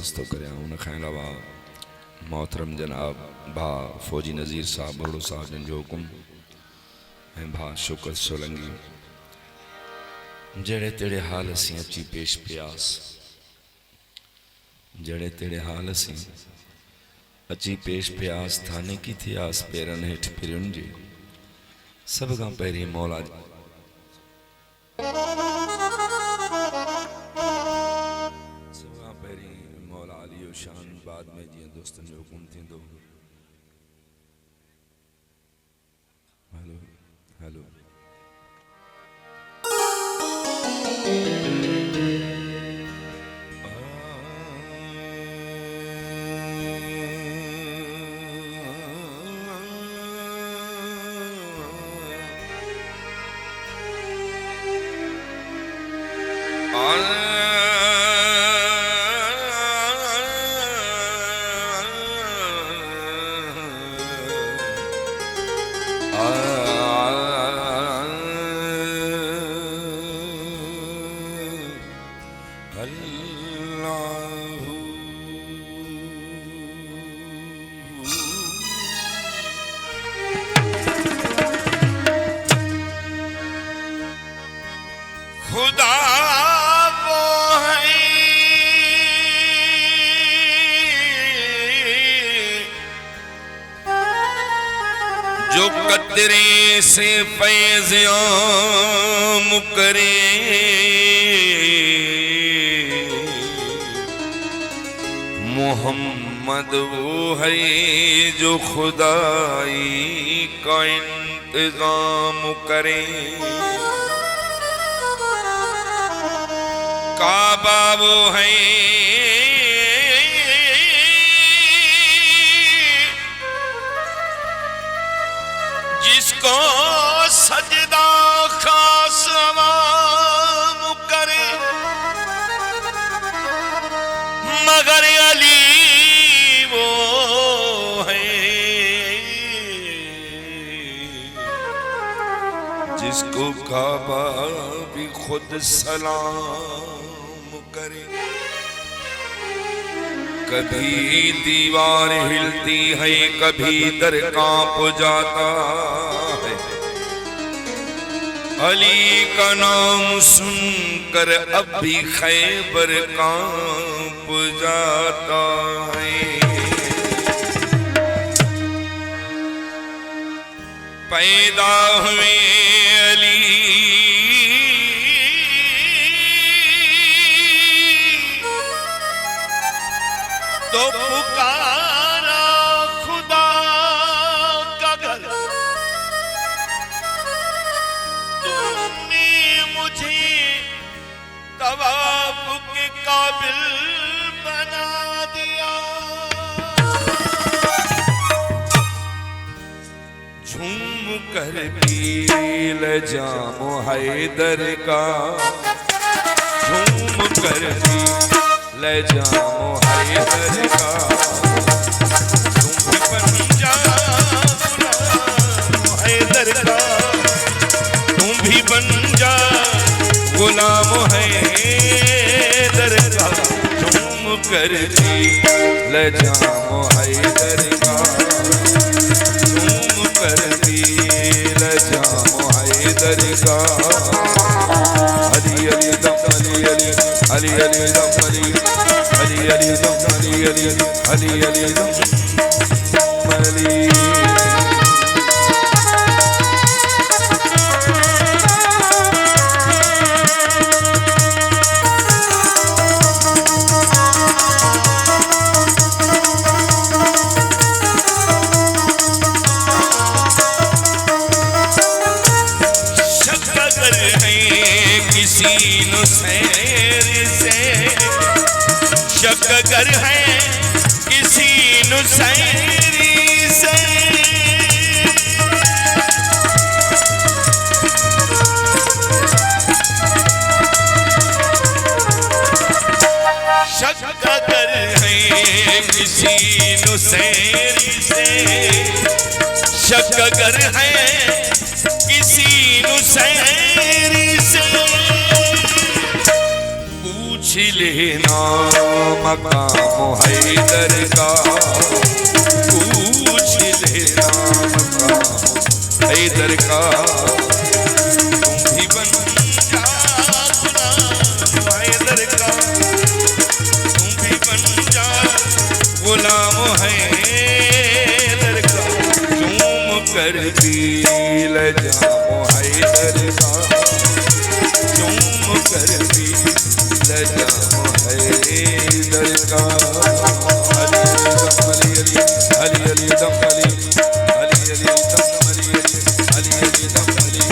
अर्ज तो करें उन खां अलावा मोहतरम जनाब भा फौजी नज़ीर साहब बड़ो साहब जिन जो हुकुम ऐं भा शुक्र सोलंगी जड़े तेड़े हाल असीं अची पेश पियास जड़े तेड़े हाल असीं अची पेश पियास थाने की थी आस पेरन हेठ पिरुन जी सब खां पहिरीं मौला शान बाद में जी दोस्तन जो हुकुम थी दो हेलो हेलो जो कदरे से फैज़ आम करे मोहम्मद वो है जो खुदाई का इंतजाम करे काबा वो है जिसको सजदा खास अवाम करे मगर अली वो है जिसको काबा भी खुद सलाम करे कभी दीवार हिलती है कभी दर कांप जाता है अली का नाम सुनकर अब भी खैबर कांप जाता है पैदा हुए अली तो पुकारा खुदा का घर तुमने मुझे तवाफ के काबिल बना दिया झूम कर पी ले जामो हैदर का झूम कर पी ले जामो हैदर का तुम भी बन जा हैदर का तुम भी बन जा गुलाम हैदर का तुम कर दी ले जामो हैदर का तुम कर दी ले जामो हैदर का अली अली दम अली अली अली अली दम Ali Ali Ali dum Ali Ali Ali Ali dum Ali शक्कर है किसी नुसैर से शक अगर है किसी नुसैरी से शक अगर है किसी नुसैरी से शक अगर है किसी नुसैरी से पूछ लेना मकाम हैदर का, पूछ लेना मकाम हैदर का। तुम भी बन जा गुलाम हैदर का, तुम भी बन जा गुलाम हैदर का। चूम कर दिल जाओ हैदर का, चूम कर दिल जाओ हैदर का। अली अली अली दम अली अली अली दम अली अली अली दम अली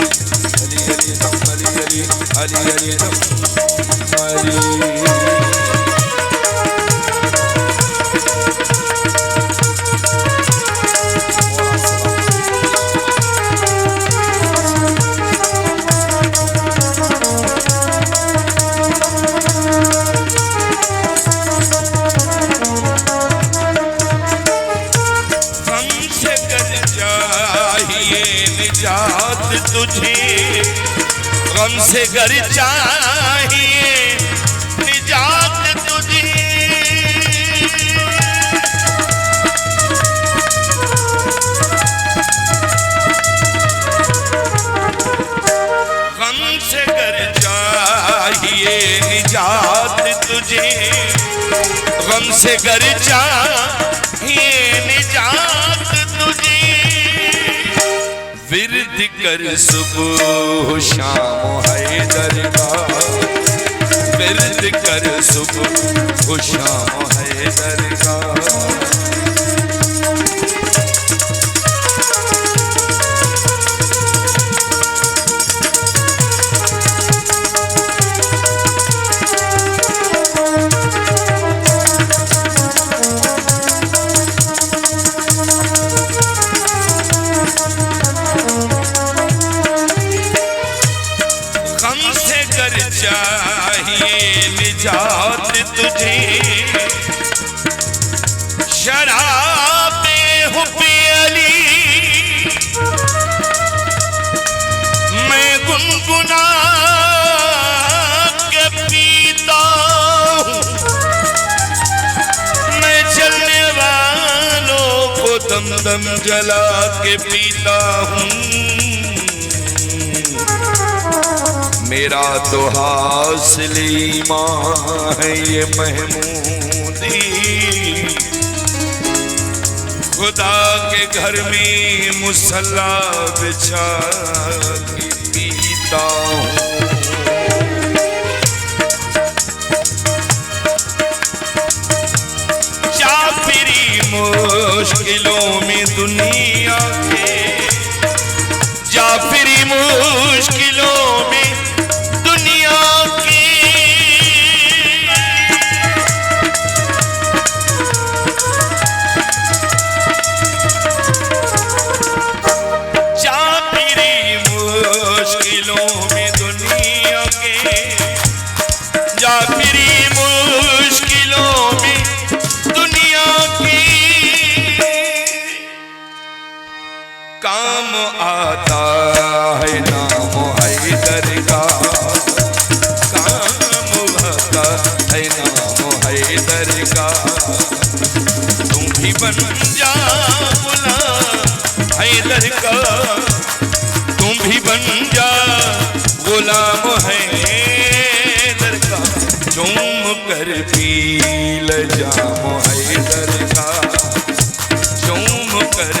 अली अली दम अली अली अली दम अली। तुझे गम से गर चाहिए निजात तुझे, गम से गर चाहिए निजात तुझे, गम से गर चाहिए निजात तुझे। विरद कर सुबह शाम हैदर का, विरद कर सुबह शाम हैदर का। चाहिए निजात तुझे, शराबे हुब्बे अली मैं गुनगुना के पीता हूँ, मैं चलने वालों को दम दम जला के पीता हूँ। मेरा तो हासिल ईमान है ये महमूदी, खुदा के घर में मुसल्ला बिछा के पीता हूँ। जाफरी मुश्किलों में दुनिया के, जाफरी मुश्किलों में काम आता है नाम हैदर का, काम आता है नाम हैदर का। तुम भी बन जा गुलाम हैदर का, तुम भी बन जा गुलाम हैदर का। चूम कर पी ल जाम हैदर का, चूम कर